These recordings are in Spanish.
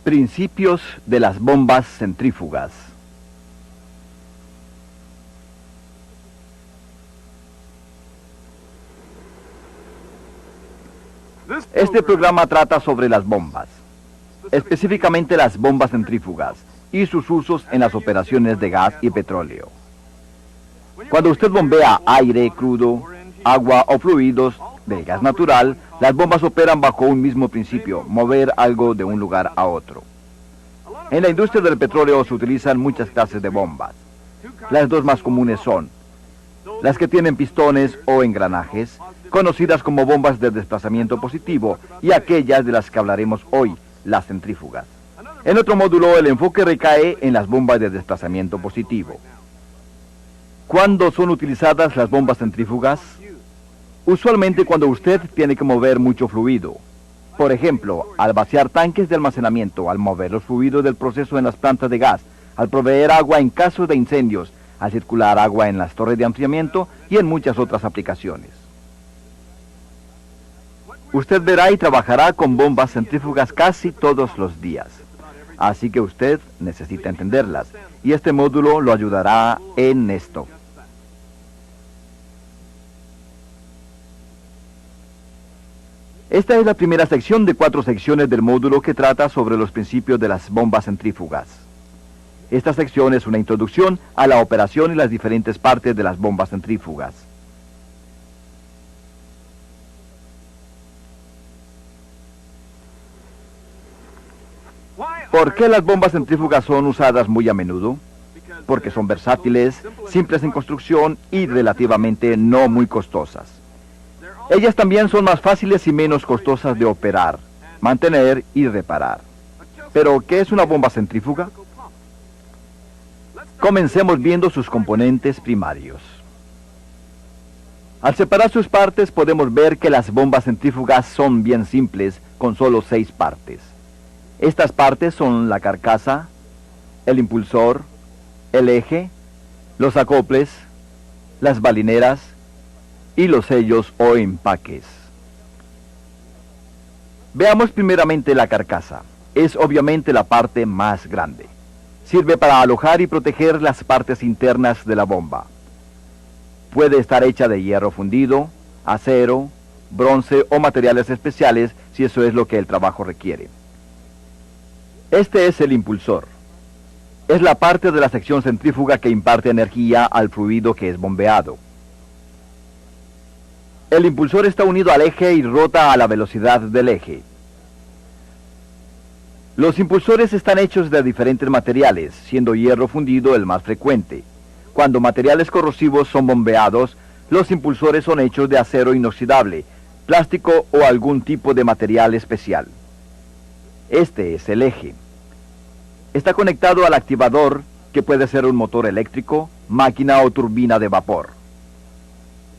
Principios de las bombas centrífugas. Este programa trata sobre las bombas, específicamente las bombas centrífugas y sus usos en las operaciones de gas y petróleo. Cuando usted bombea aire crudo, agua o fluidos de gas natural, las bombas operan bajo un mismo principio: mover algo de un lugar a otro. En la industria del petróleo se utilizan muchas clases de bombas. Las dos más comunes son las que tienen pistones o engranajes, conocidas como bombas de desplazamiento positivo, y aquellas de las que hablaremos hoy, las centrífugas. En otro módulo, el enfoque recae en las bombas de desplazamiento positivo. ¿Cuándo son utilizadas las bombas centrífugas? Usualmente cuando usted tiene que mover mucho fluido. Por ejemplo, al vaciar tanques de almacenamiento, al mover los fluidos del proceso en las plantas de gas, al proveer agua en caso de incendios, al circular agua en las torres de enfriamiento y en muchas otras aplicaciones. Usted verá y trabajará con bombas centrífugas casi todos los días. Así que usted necesita entenderlas, y este módulo lo ayudará en esto. Esta es la primera sección de 4 secciones del módulo que trata sobre los principios de las bombas centrífugas. Esta sección es una introducción a la operación y las diferentes partes de las bombas centrífugas. ¿Por qué las bombas centrífugas son usadas muy a menudo? Porque son versátiles, simples en construcción y relativamente no muy costosas. Ellas también son más fáciles y menos costosas de operar, mantener y reparar. ¿Pero qué es una bomba centrífuga? Comencemos viendo sus componentes primarios. Al separar sus partes podemos ver que las bombas centrífugas son bien simples, con solo 6 partes. Estas partes son la carcasa, el impulsor, el eje, los acoples, las balineras y los sellos o empaques. Veamos primeramente la carcasa. Es obviamente la parte más grande. Sirve para alojar y proteger las partes internas de la bomba. Puede estar hecha de hierro fundido, acero, bronce o materiales especiales si eso es lo que el trabajo requiere. Este es el impulsor. Es la parte de la sección centrífuga que imparte energía al fluido que es bombeado. El impulsor está unido al eje y rota a la velocidad del eje. Los impulsores están hechos de diferentes materiales, siendo hierro fundido el más frecuente. Cuando materiales corrosivos son bombeados, los impulsores son hechos de acero inoxidable, plástico o algún tipo de material especial. Este es el eje. Está conectado al activador, que puede ser un motor eléctrico, máquina o turbina de vapor.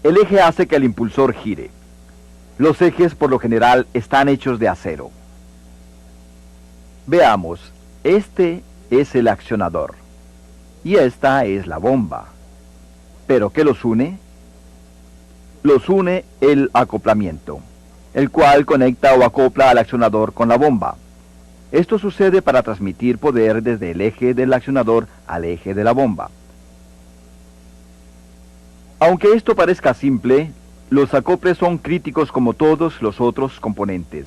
El eje hace que el impulsor gire. Los ejes, por lo general, están hechos de acero. Veamos, este es el accionador y esta es la bomba. ¿Pero qué los une? Los une el acoplamiento, el cual conecta o acopla al accionador con la bomba. Esto sucede para transmitir poder desde el eje del accionador al eje de la bomba. Aunque esto parezca simple, los acoples son críticos como todos los otros componentes.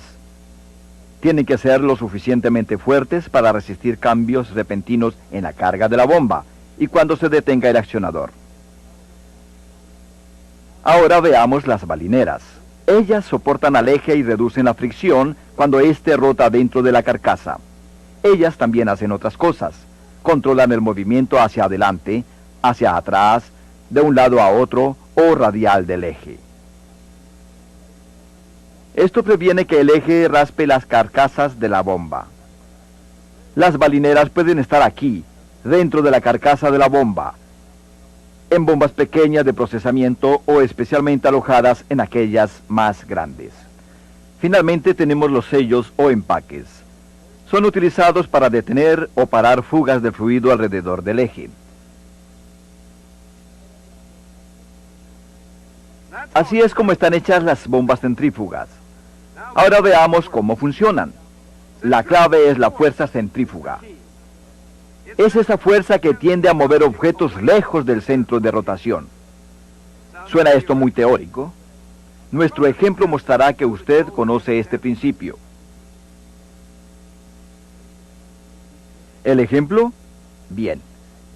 Tienen que ser lo suficientemente fuertes para resistir cambios repentinos en la carga de la bomba y cuando se detenga el accionador. Ahora veamos las balineras. Ellas soportan al eje y reducen la fricción cuando éste rota dentro de la carcasa. Ellas también hacen otras cosas. Controlan el movimiento hacia adelante, hacia atrás, de un lado a otro o radial del eje. Esto previene que el eje raspe las carcasas de la bomba. Las balineras pueden estar aquí, dentro de la carcasa de la bomba, en bombas pequeñas de procesamiento o especialmente alojadas en aquellas más grandes. Finalmente tenemos los sellos o empaques. Son utilizados para detener o parar fugas de fluido alrededor del eje. Así es como están hechas las bombas centrífugas. Ahora veamos cómo funcionan. La clave es la fuerza centrífuga. Es esa fuerza que tiende a mover objetos lejos del centro de rotación. ¿Suena esto muy teórico? Nuestro ejemplo mostrará que usted conoce este principio. ¿El ejemplo? Bien.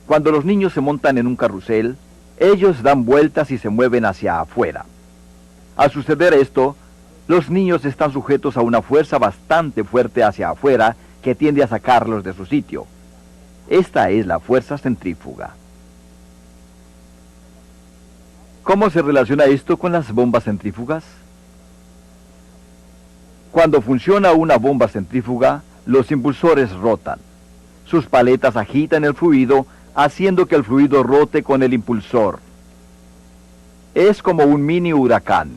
Cuando los niños se montan en un carrusel, ellos dan vueltas y se mueven hacia afuera. Al suceder esto, los niños están sujetos a una fuerza bastante fuerte hacia afuera que tiende a sacarlos de su sitio. Esta es la fuerza centrífuga. ¿Cómo se relaciona esto con las bombas centrífugas? Cuando funciona una bomba centrífuga, los impulsores rotan. Sus paletas agitan el fluido, haciendo que el fluido rote con el impulsor. Es como un mini huracán.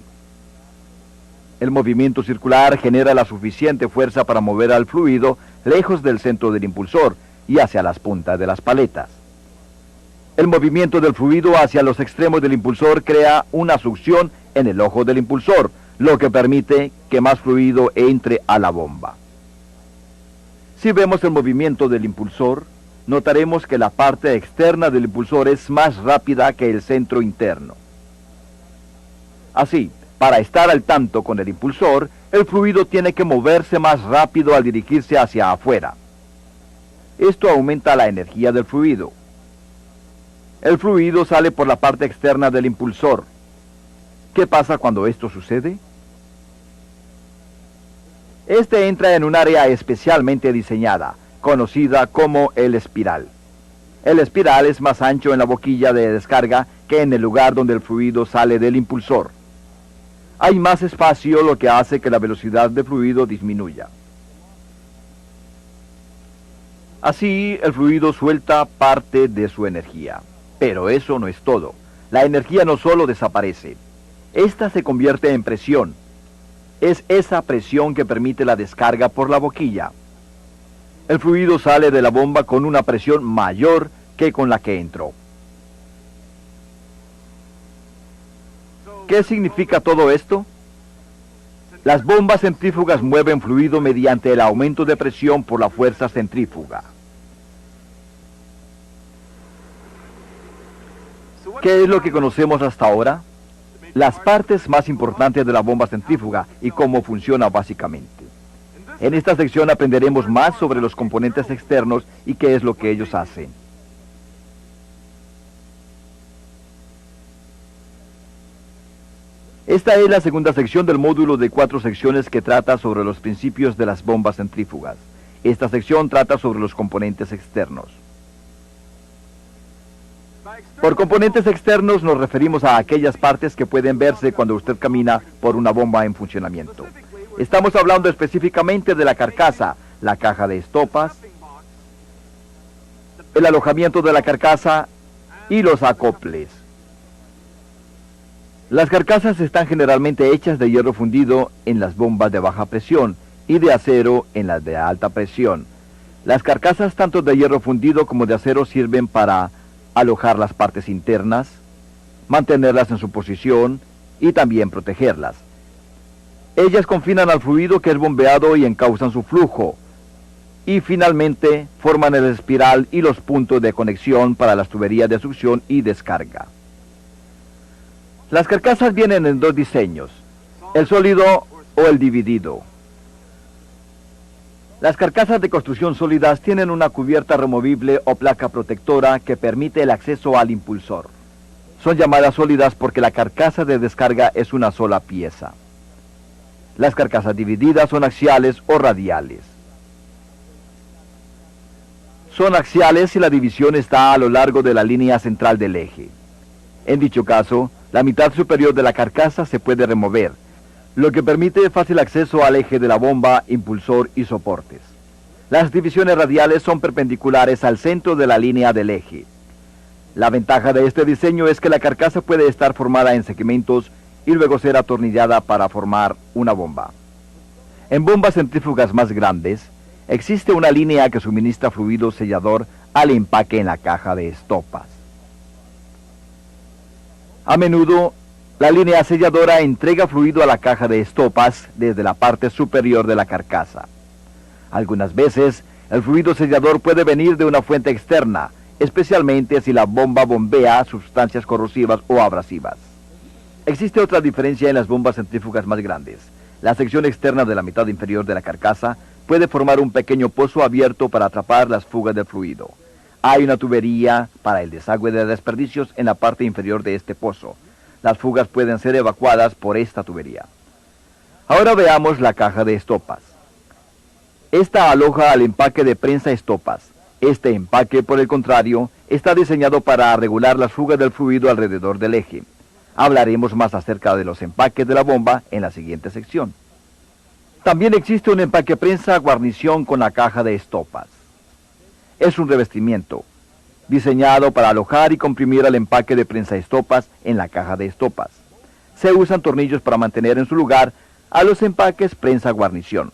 El movimiento circular genera la suficiente fuerza para mover al fluido lejos del centro del impulsor y hacia las puntas de las paletas. El movimiento del fluido hacia los extremos del impulsor crea una succión en el ojo del impulsor, lo que permite que más fluido entre a la bomba. Si vemos el movimiento del impulsor, notaremos que la parte externa del impulsor es más rápida que el centro interno. Así, para estar al tanto con el impulsor, el fluido tiene que moverse más rápido al dirigirse hacia afuera. Esto aumenta la energía del fluido. El fluido sale por la parte externa del impulsor. ¿Qué pasa cuando esto sucede? Este entra en un área especialmente diseñada, conocida como el espiral. El espiral es más ancho en la boquilla de descarga que en el lugar donde el fluido sale del impulsor. Hay más espacio, lo que hace que la velocidad del fluido disminuya. Así, el fluido suelta parte de su energía. Pero eso no es todo. La energía no solo desaparece. Esta se convierte en presión. Es esa presión que permite la descarga por la boquilla. El fluido sale de la bomba con una presión mayor que con la que entró. ¿Qué significa todo esto? Las bombas centrífugas mueven fluido mediante el aumento de presión por la fuerza centrífuga. ¿Qué es lo que conocemos hasta ahora? Las partes más importantes de la bomba centrífuga y cómo funciona básicamente. En esta sección aprenderemos más sobre los componentes externos y qué es lo que ellos hacen. Esta es la segunda sección del módulo de 4 secciones que trata sobre los principios de las bombas centrífugas. Esta sección trata sobre los componentes externos. Por componentes externos nos referimos a aquellas partes que pueden verse cuando usted camina por una bomba en funcionamiento. Estamos hablando específicamente de la carcasa, la caja de estopas, el alojamiento de la carcasa y los acoples. Las carcasas están generalmente hechas de hierro fundido en las bombas de baja presión y de acero en las de alta presión. Las carcasas tanto de hierro fundido como de acero sirven para alojar las partes internas, mantenerlas en su posición y también protegerlas. Ellas confinan al fluido que es bombeado y encausan su flujo. Y finalmente forman el espiral y los puntos de conexión para las tuberías de succión y descarga. Las carcasas vienen en 2 diseños, el sólido o el dividido. Las carcasas de construcción sólidas tienen una cubierta removible o placa protectora que permite el acceso al impulsor. Son llamadas sólidas porque la carcasa de descarga es una sola pieza. Las carcasas divididas son axiales o radiales. Son axiales si la división está a lo largo de la línea central del eje. En dicho caso, la mitad superior de la carcasa se puede remover, lo que permite fácil acceso al eje de la bomba, impulsor y soportes. Las divisiones radiales son perpendiculares al centro de la línea del eje. La ventaja de este diseño es que la carcasa puede estar formada en segmentos y luego ser atornillada para formar una bomba. En bombas centrífugas más grandes, existe una línea que suministra fluido sellador al empaque en la caja de estopas. A menudo, la línea selladora entrega fluido a la caja de estopas desde la parte superior de la carcasa. Algunas veces, el fluido sellador puede venir de una fuente externa, especialmente si la bomba bombea sustancias corrosivas o abrasivas. Existe otra diferencia en las bombas centrífugas más grandes. La sección externa de la mitad inferior de la carcasa puede formar un pequeño pozo abierto para atrapar las fugas de fluido. Hay una tubería para el desagüe de desperdicios en la parte inferior de este pozo. Las fugas pueden ser evacuadas por esta tubería. Ahora veamos la caja de estopas. Esta aloja al empaque de prensa estopas. Este empaque, por el contrario, está diseñado para regular las fugas del fluido alrededor del eje. Hablaremos más acerca de los empaques de la bomba en la siguiente sección. También existe un empaque prensa guarnición con la caja de estopas. Es un revestimiento diseñado para alojar y comprimir el empaque de prensa estopas en la caja de estopas. Se usan tornillos para mantener en su lugar a los empaques prensa guarnición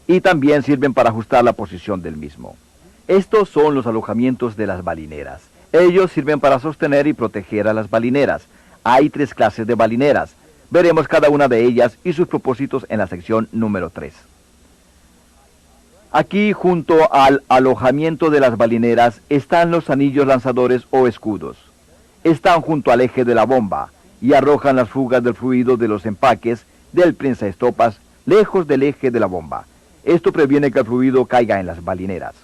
y también sirven para ajustar la posición del mismo. Estos son los alojamientos de las balineras. Ellos sirven para sostener y proteger a las balineras. Hay 3 clases de balineras. Veremos cada una de ellas y sus propósitos en la sección número 3. Aquí, junto al alojamiento de las balineras, están los anillos lanzadores o escudos. Están junto al eje de la bomba y arrojan las fugas del fluido de los empaques del prensaestopas lejos del eje de la bomba. Esto previene que el fluido caiga en las balineras.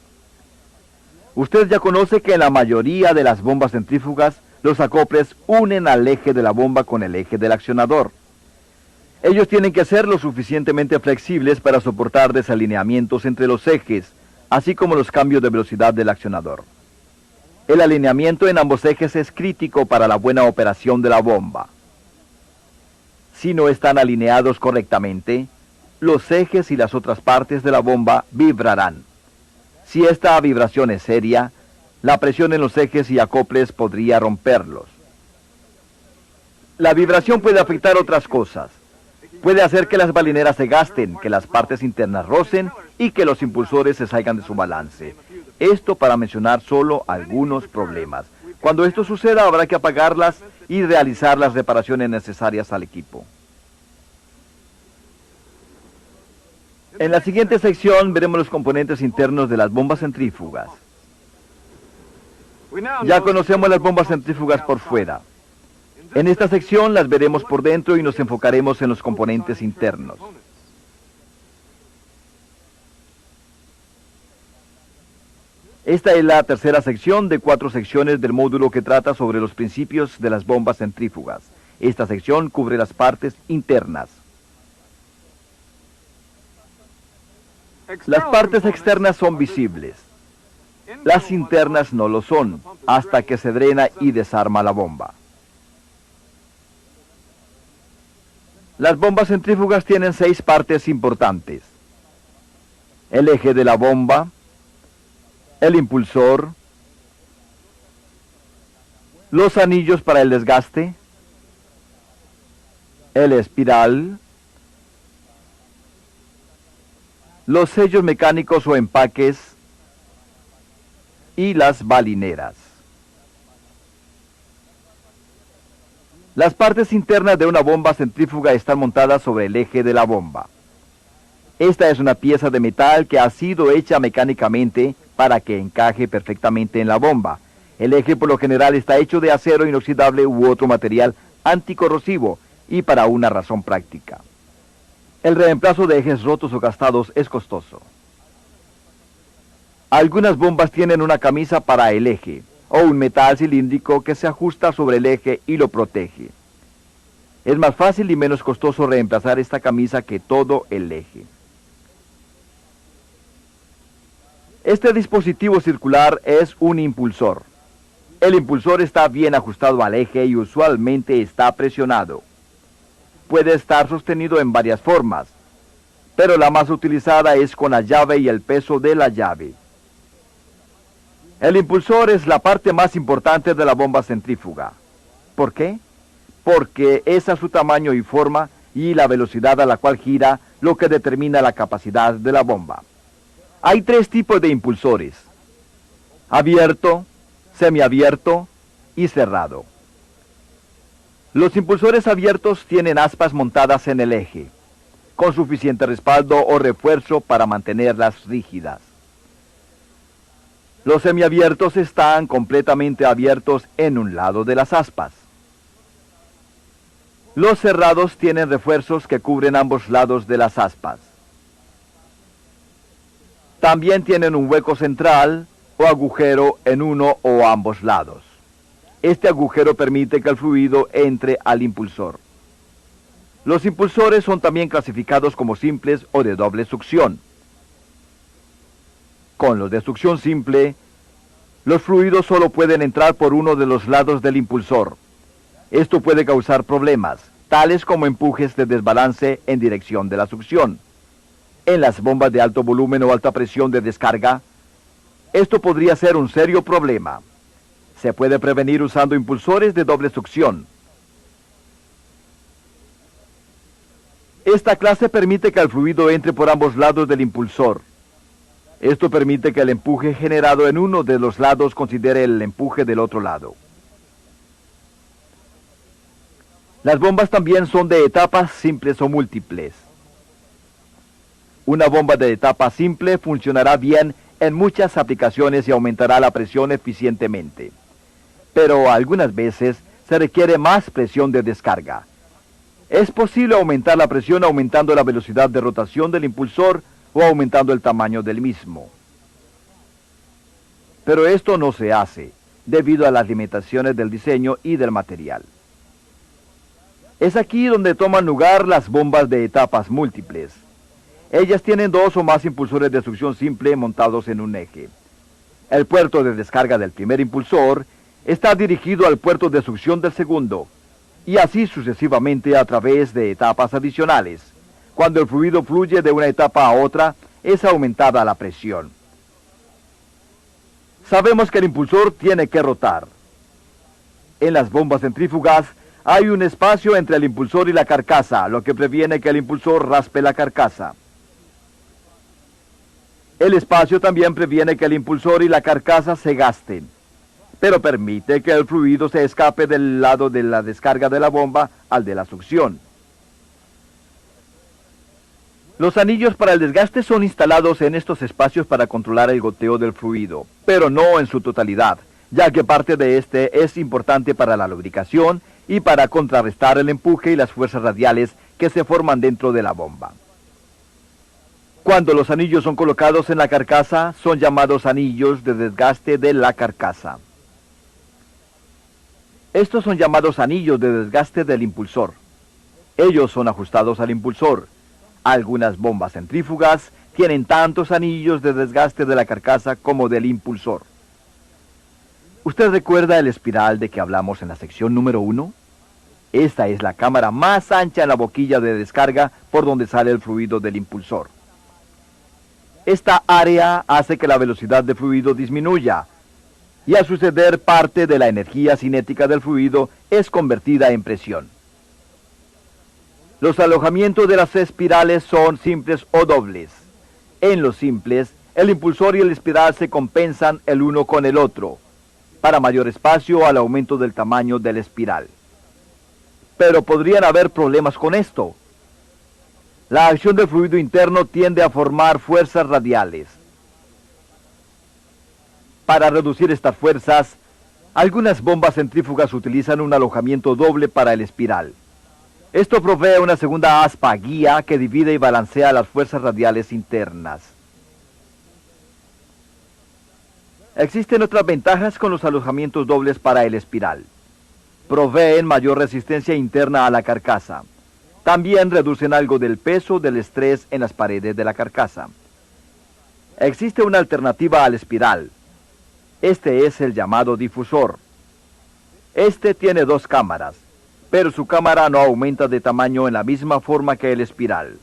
Usted ya conoce que en la mayoría de las bombas centrífugas, los acoples unen al eje de la bomba con el eje del accionador. Ellos tienen que ser lo suficientemente flexibles para soportar desalineamientos entre los ejes, así como los cambios de velocidad del accionador. El alineamiento en ambos ejes es crítico para la buena operación de la bomba. Si no están alineados correctamente, los ejes y las otras partes de la bomba vibrarán. Si esta vibración es seria, la presión en los ejes y acoples podría romperlos. La vibración puede afectar otras cosas. Puede hacer que las balineras se gasten, que las partes internas rocen y que los impulsores se salgan de su balance. Esto para mencionar solo algunos problemas. Cuando esto suceda, habrá que apagarlas y realizar las reparaciones necesarias al equipo. En la siguiente sección veremos los componentes internos de las bombas centrífugas. Ya conocemos las bombas centrífugas por fuera. En esta sección las veremos por dentro y nos enfocaremos en los componentes internos. Esta es la tercera sección de 4 secciones del módulo que trata sobre los principios de las bombas centrífugas. Esta sección cubre las partes internas. Las partes externas son visibles. Las internas no lo son, hasta que se drena y desarma la bomba. Las bombas centrífugas tienen 6 partes importantes: el eje de la bomba, el impulsor, los anillos para el desgaste, el espiral, los sellos mecánicos o empaques y las balineras. Las partes internas de una bomba centrífuga están montadas sobre el eje de la bomba. Esta es una pieza de metal que ha sido hecha mecánicamente para que encaje perfectamente en la bomba. El eje por lo general está hecho de acero inoxidable u otro material anticorrosivo y para una razón práctica. El reemplazo de ejes rotos o gastados es costoso. Algunas bombas tienen una camisa para el eje, o un metal cilíndrico que se ajusta sobre el eje y lo protege. Es más fácil y menos costoso reemplazar esta camisa que todo el eje. Este dispositivo circular es un impulsor. El impulsor está bien ajustado al eje y usualmente está presionado. Puede estar sostenido en varias formas, pero la más utilizada es con la llave y el peso de la llave. El impulsor es la parte más importante de la bomba centrífuga. ¿Por qué? Porque es a su tamaño y forma y la velocidad a la cual gira lo que determina la capacidad de la bomba. Hay 3 tipos de impulsores: abierto, semiabierto y cerrado. Los impulsores abiertos tienen aspas montadas en el eje. con suficiente respaldo o refuerzo para mantenerlas rígidas. Los semiabiertos están completamente abiertos en un lado de las aspas. Los cerrados tienen refuerzos que cubren ambos lados de las aspas. También tienen un hueco central o agujero en uno o ambos lados. Este agujero permite que el fluido entre al impulsor. Los impulsores son también clasificados como simples o de doble succión. Con los de succión simple, los fluidos solo pueden entrar por uno de los lados del impulsor. Esto puede causar problemas, tales como empujes de desbalance en dirección de la succión. En las bombas de alto volumen o alta presión de descarga, esto podría ser un serio problema. Se puede prevenir usando impulsores de doble succión. Esta clase permite que el fluido entre por ambos lados del impulsor. Esto permite que el empuje generado en uno de los lados considere el empuje del otro lado. Las bombas también son de etapas simples o múltiples. Una bomba de etapa simple funcionará bien en muchas aplicaciones y aumentará la presión eficientemente. Pero algunas veces se requiere más presión de descarga. Es posible aumentar la presión aumentando la velocidad de rotación del impulsor o aumentando el tamaño del mismo. Pero esto no se hace, debido a las limitaciones del diseño y del material. Es aquí donde toman lugar las bombas de etapas múltiples. Ellas tienen dos o más impulsores de succión simple montados en un eje. El puerto de descarga del primer impulsor está dirigido al puerto de succión del segundo, y así sucesivamente a través de etapas adicionales. Cuando el fluido fluye de una etapa a otra, es aumentada la presión. Sabemos que el impulsor tiene que rotar. En las bombas centrífugas hay un espacio entre el impulsor y la carcasa, lo que previene que el impulsor raspe la carcasa. El espacio también previene que el impulsor y la carcasa se gasten, pero permite que el fluido se escape del lado de la descarga de la bomba al de la succión. Los anillos para el desgaste son instalados en estos espacios para controlar el goteo del fluido, pero no en su totalidad, ya que parte de este es importante para la lubricación y para contrarrestar el empuje y las fuerzas radiales que se forman dentro de la bomba. Cuando los anillos son colocados en la carcasa, son llamados anillos de desgaste de la carcasa. Estos son llamados anillos de desgaste del impulsor. Ellos son ajustados al impulsor. Algunas bombas centrífugas tienen tantos anillos de desgaste de la carcasa como del impulsor. ¿Usted recuerda el espiral de que hablamos en la sección número 1? Esta es la cámara más ancha en la boquilla de descarga por donde sale el fluido del impulsor. Esta área hace que la velocidad de fluido disminuya, y al suceder parte de la energía cinética del fluido es convertida en presión. Los alojamientos de las espirales son simples o dobles. En los simples, el impulsor y el espiral se compensan el uno con el otro, para mayor espacio al aumento del tamaño del espiral. Pero podrían haber problemas con esto. La acción del fluido interno tiende a formar fuerzas radiales. Para reducir estas fuerzas, algunas bombas centrífugas utilizan un alojamiento doble para el espiral. Esto provee una segunda aspa guía que divide y balancea las fuerzas radiales internas. Existen otras ventajas con los alojamientos dobles para el espiral. Proveen mayor resistencia interna a la carcasa. También reducen algo del peso del estrés en las paredes de la carcasa. Existe una alternativa al espiral. Este es el llamado difusor. Este tiene dos cámaras, pero su cámara no aumenta de tamaño en la misma forma que el espiral.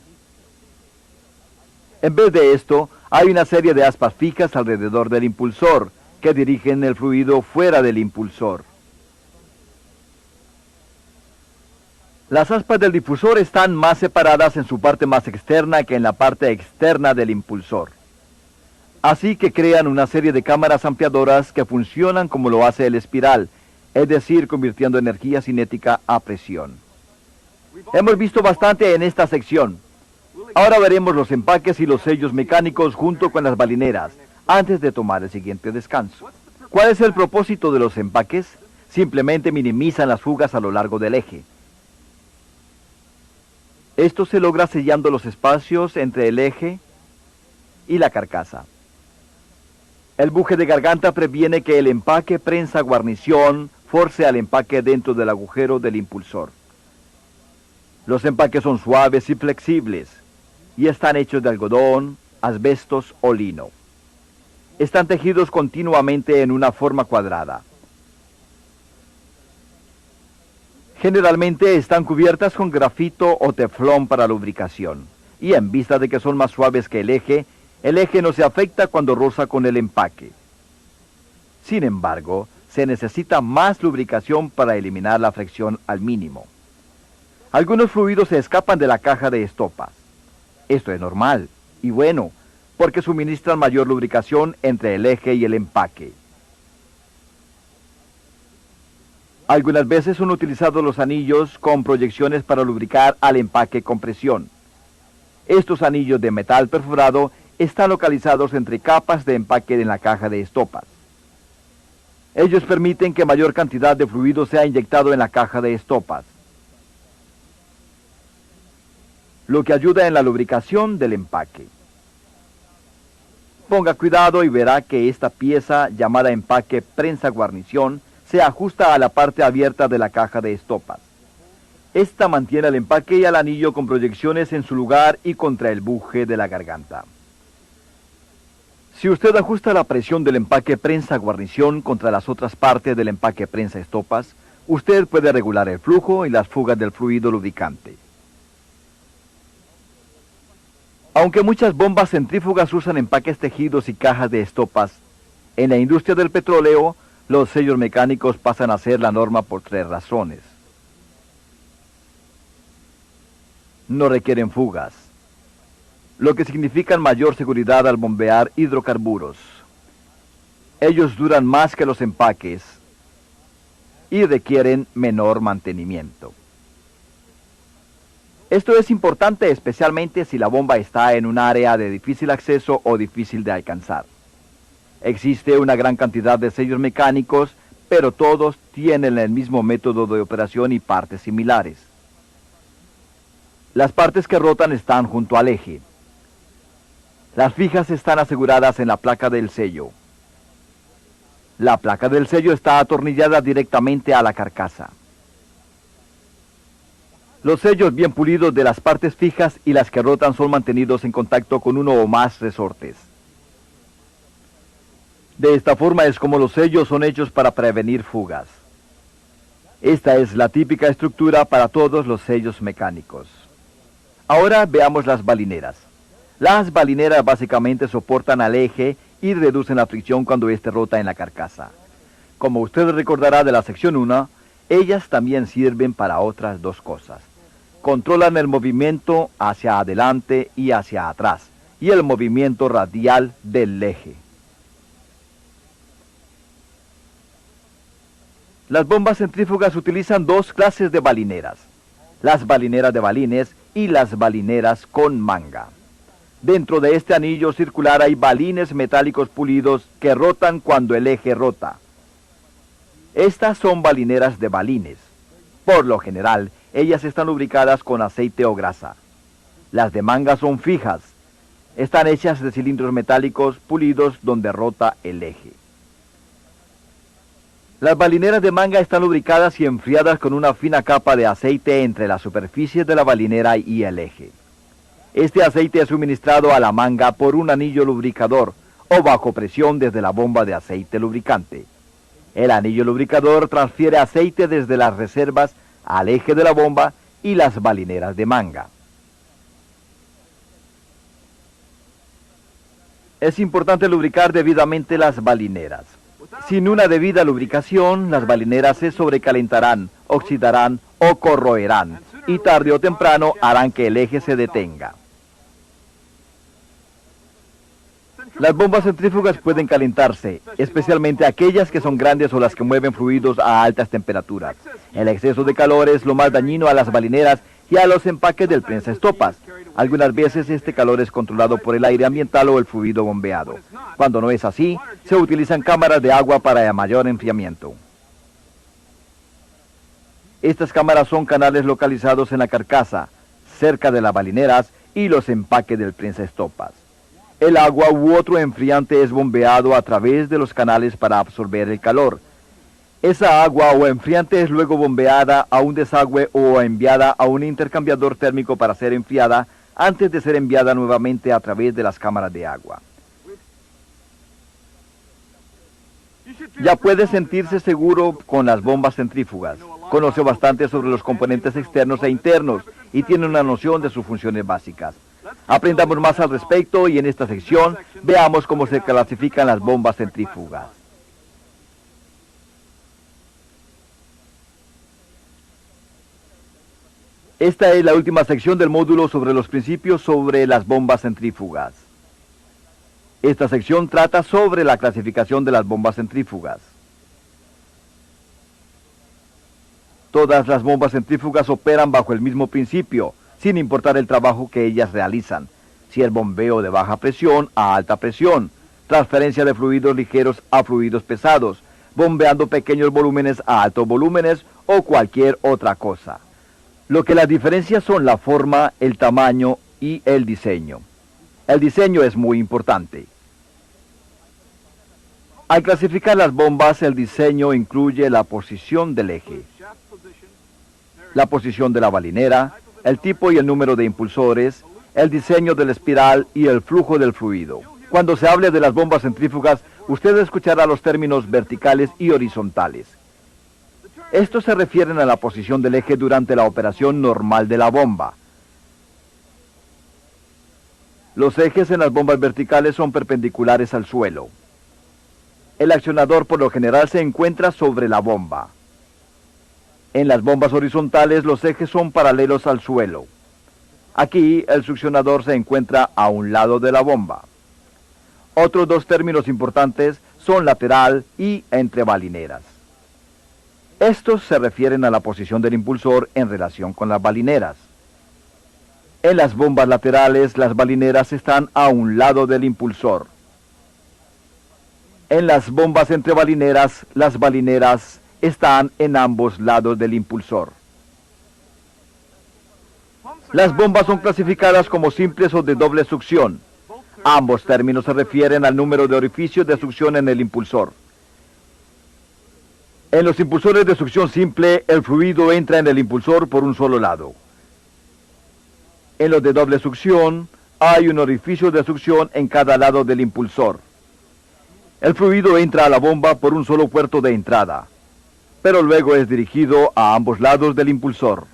En vez de esto, hay una serie de aspas fijas alrededor del impulsor que dirigen el fluido fuera del impulsor. Las aspas del difusor están más separadas en su parte más externa que en la parte externa del impulsor. Así que crean una serie de cámaras ampliadoras que funcionan como lo hace el espiral, es decir, convirtiendo energía cinética a presión. Hemos visto bastante en esta sección. Ahora veremos los empaques y los sellos mecánicos junto con las balineras, antes de tomar el siguiente descanso. ¿Cuál es el propósito de los empaques? Simplemente minimizan las fugas a lo largo del eje. Esto se logra sellando los espacios entre el eje y la carcasa. El buje de garganta previene que el empaque prensa guarnición force al empaque dentro del agujero del impulsor. Los empaques son suaves y flexibles y están hechos de algodón, asbestos o lino. Están tejidos continuamente en una forma cuadrada. Generalmente están cubiertas con grafito o teflón para lubricación, y en vista de que son más suaves que el eje no se afecta cuando roza con el empaque. Sin embargo, se necesita más lubricación para eliminar la fricción al mínimo. Algunos fluidos se escapan de la caja de estopas. Esto es normal y bueno, porque suministran mayor lubricación entre el eje y el empaque. Algunas veces son utilizados los anillos con proyecciones para lubricar al empaque con presión. Estos anillos de metal perforado están localizados entre capas de empaque en la caja de estopas. Ellos permiten que mayor cantidad de fluido sea inyectado en la caja de estopas, lo que ayuda en la lubricación del empaque. Ponga cuidado y verá que esta pieza, llamada empaque prensa guarnición, se ajusta a la parte abierta de la caja de estopas. Esta mantiene el empaque y el anillo con proyecciones en su lugar y contra el buje de la garganta. Si usted ajusta la presión del empaque prensa guarnición contra las otras partes del empaque prensa estopas, usted puede regular el flujo y las fugas del fluido lubricante. Aunque muchas bombas centrífugas usan empaques tejidos y cajas de estopas, en la industria del petróleo, los sellos mecánicos pasan a ser la norma por 3 razones. No requieren fugas, lo que significa mayor seguridad al bombear hidrocarburos. Ellos duran más que los empaques y requieren menor mantenimiento. Esto es importante especialmente si la bomba está en un área de difícil acceso o difícil de alcanzar. Existe una gran cantidad de sellos mecánicos, pero todos tienen el mismo método de operación y partes similares. Las partes que rotan están junto al eje. Las fijas están aseguradas en la placa del sello. La placa del sello está atornillada directamente a la carcasa. Los sellos bien pulidos de las partes fijas y las que rotan son mantenidos en contacto con uno o más resortes. De esta forma es como los sellos son hechos para prevenir fugas. Esta es la típica estructura para todos los sellos mecánicos. Ahora veamos las balineras. Las balineras básicamente soportan al eje y reducen la fricción cuando éste rota en la carcasa. Como usted recordará de la sección 1, ellas también sirven para otras 2 cosas. Controlan el movimiento hacia adelante y hacia atrás, y el movimiento radial del eje. Las bombas centrífugas utilizan 2 clases de balineras: las balineras de balines y las balineras con manga. Dentro de este anillo circular hay balines metálicos pulidos que rotan cuando el eje rota. Estas son balineras de balines. Por lo general, ellas están lubricadas con aceite o grasa. Las de manga son fijas. Están hechas de cilindros metálicos pulidos donde rota el eje. Las balineras de manga están lubricadas y enfriadas con una fina capa de aceite entre la superficie de la balinera y el eje. Este aceite es suministrado a la manga por un anillo lubricador o bajo presión desde la bomba de aceite lubricante. El anillo lubricador transfiere aceite desde las reservas al eje de la bomba y las balineras de manga. Es importante lubricar debidamente las balineras. Sin una debida lubricación, las balineras se sobrecalentarán, oxidarán o corroerán, y tarde o temprano harán que el eje se detenga. Las bombas centrífugas pueden calentarse, especialmente aquellas que son grandes o las que mueven fluidos a altas temperaturas. El exceso de calor es lo más dañino a las balineras y a los empaques del prensaestopas. Algunas veces este calor es controlado por el aire ambiental o el fluido bombeado. Cuando no es así, se utilizan cámaras de agua para mayor enfriamiento. Estas cámaras son canales localizados en la carcasa, cerca de las balineras y los empaques del prensaestopas. El agua u otro enfriante es bombeado a través de los canales para absorber el calor. Esa agua o enfriante es luego bombeada a un desagüe o enviada a un intercambiador térmico para ser enfriada antes de ser enviada nuevamente a través de las cámaras de agua. Ya puede sentirse seguro con las bombas centrífugas. Conoce bastante sobre los componentes externos e internos y tiene una noción de sus funciones básicas. Aprendamos más al respecto y en esta sección veamos cómo se clasifican las bombas centrífugas. Esta es la última sección del módulo sobre los principios sobre las bombas centrífugas. Esta sección trata sobre la clasificación de las bombas centrífugas. Todas las bombas centrífugas operan bajo el mismo principio, sin importar el trabajo que ellas realizan, si es bombeo de baja presión a alta presión, transferencia de fluidos ligeros a fluidos pesados, bombeando pequeños volúmenes a altos volúmenes o cualquier otra cosa. Lo que las diferencia son la forma, el tamaño y el diseño. El diseño es muy importante. Al clasificar las bombas, el diseño incluye la posición del eje, la posición de la balinera, el tipo y el número de impulsores, el diseño de la espiral y el flujo del fluido. Cuando se hable de las bombas centrífugas, usted escuchará los términos verticales y horizontales. Estos se refieren a la posición del eje durante la operación normal de la bomba. Los ejes en las bombas verticales son perpendiculares al suelo. El accionador por lo general se encuentra sobre la bomba. En las bombas horizontales los ejes son paralelos al suelo. Aquí el succionador se encuentra a un lado de la bomba. Otros dos términos importantes son lateral y entre balineras. Estos se refieren a la posición del impulsor en relación con las balineras. En las bombas laterales, las balineras están a un lado del impulsor. En las bombas entre balineras, las balineras están en ambos lados del impulsor. Las bombas son clasificadas como simples o de doble succión. Ambos términos se refieren al número de orificios de succión en el impulsor. En los impulsores de succión simple, el fluido entra en el impulsor por un solo lado. En los de doble succión, hay un orificio de succión en cada lado del impulsor. El fluido entra a la bomba por un solo puerto de entrada, pero luego es dirigido a ambos lados del impulsor.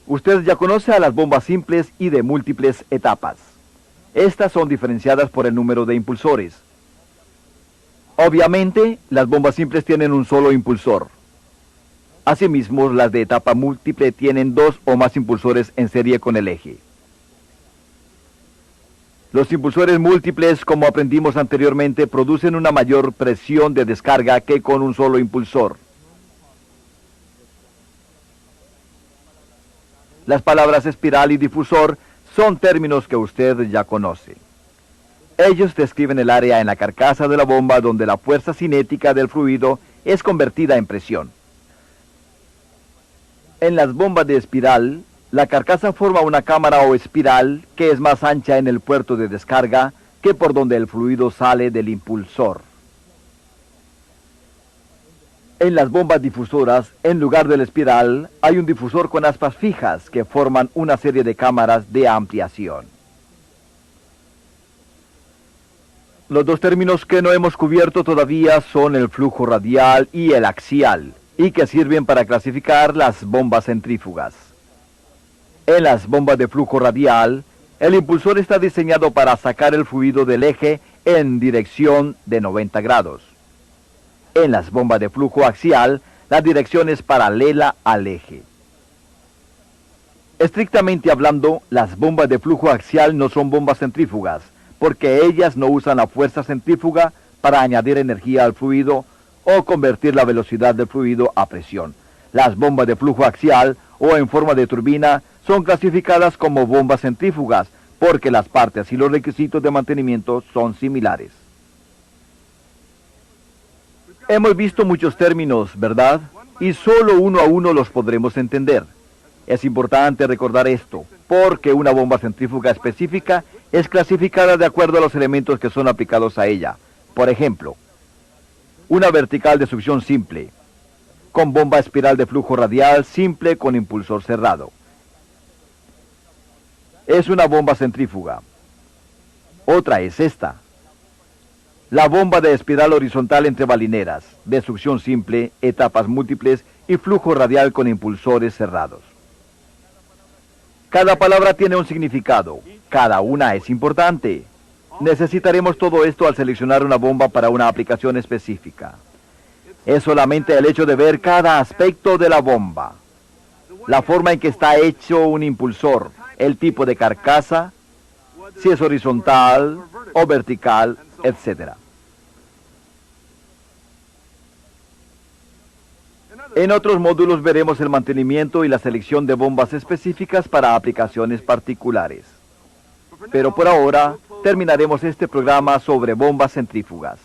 Usted ya conoce a las bombas simples y de múltiples etapas. Estas son diferenciadas por el número de impulsores. Obviamente, las bombas simples tienen un solo impulsor. Asimismo, las de etapa múltiple tienen dos o más impulsores en serie con el eje. Los impulsores múltiples, como aprendimos anteriormente, producen una mayor presión de descarga que con un solo impulsor. Las palabras espiral y difusor son términos que usted ya conoce. Ellos describen el área en la carcasa de la bomba donde la fuerza cinética del fluido es convertida en presión. En las bombas de espiral, la carcasa forma una cámara o espiral que es más ancha en el puerto de descarga que por donde el fluido sale del impulsor. En las bombas difusoras, en lugar del espiral, hay un difusor con aspas fijas que forman una serie de cámaras de ampliación. Los dos términos que no hemos cubierto todavía son el flujo radial y el axial, y que sirven para clasificar las bombas centrífugas. En las bombas de flujo radial, el impulsor está diseñado para sacar el fluido del eje en dirección de 90 grados. En las bombas de flujo axial, la dirección es paralela al eje. Estrictamente hablando, las bombas de flujo axial no son bombas centrífugas, porque ellas no usan la fuerza centrífuga para añadir energía al fluido o convertir la velocidad del fluido a presión. Las bombas de flujo axial o en forma de turbina son clasificadas como bombas centrífugas porque las partes y los requisitos de mantenimiento son similares. Hemos visto muchos términos, ¿verdad? Y solo uno a uno los podremos entender. Es importante recordar esto, porque una bomba centrífuga específica es clasificada de acuerdo a los elementos que son aplicados a ella. Por ejemplo, una vertical de succión simple, con bomba espiral de flujo radial simple con impulsor cerrado. Es una bomba centrífuga. Otra es esta. La bomba de espiral horizontal entre balineras, de succión simple, etapas múltiples y flujo radial con impulsores cerrados. Cada palabra tiene un significado. Cada una es importante. Necesitaremos todo esto al seleccionar una bomba para una aplicación específica. Es solamente el hecho de ver cada aspecto de la bomba. La forma en que está hecho un impulsor, el tipo de carcasa, si es horizontal o vertical, etc. En otros módulos veremos el mantenimiento y la selección de bombas específicas para aplicaciones particulares. Pero por ahora, terminaremos este programa sobre bombas centrífugas.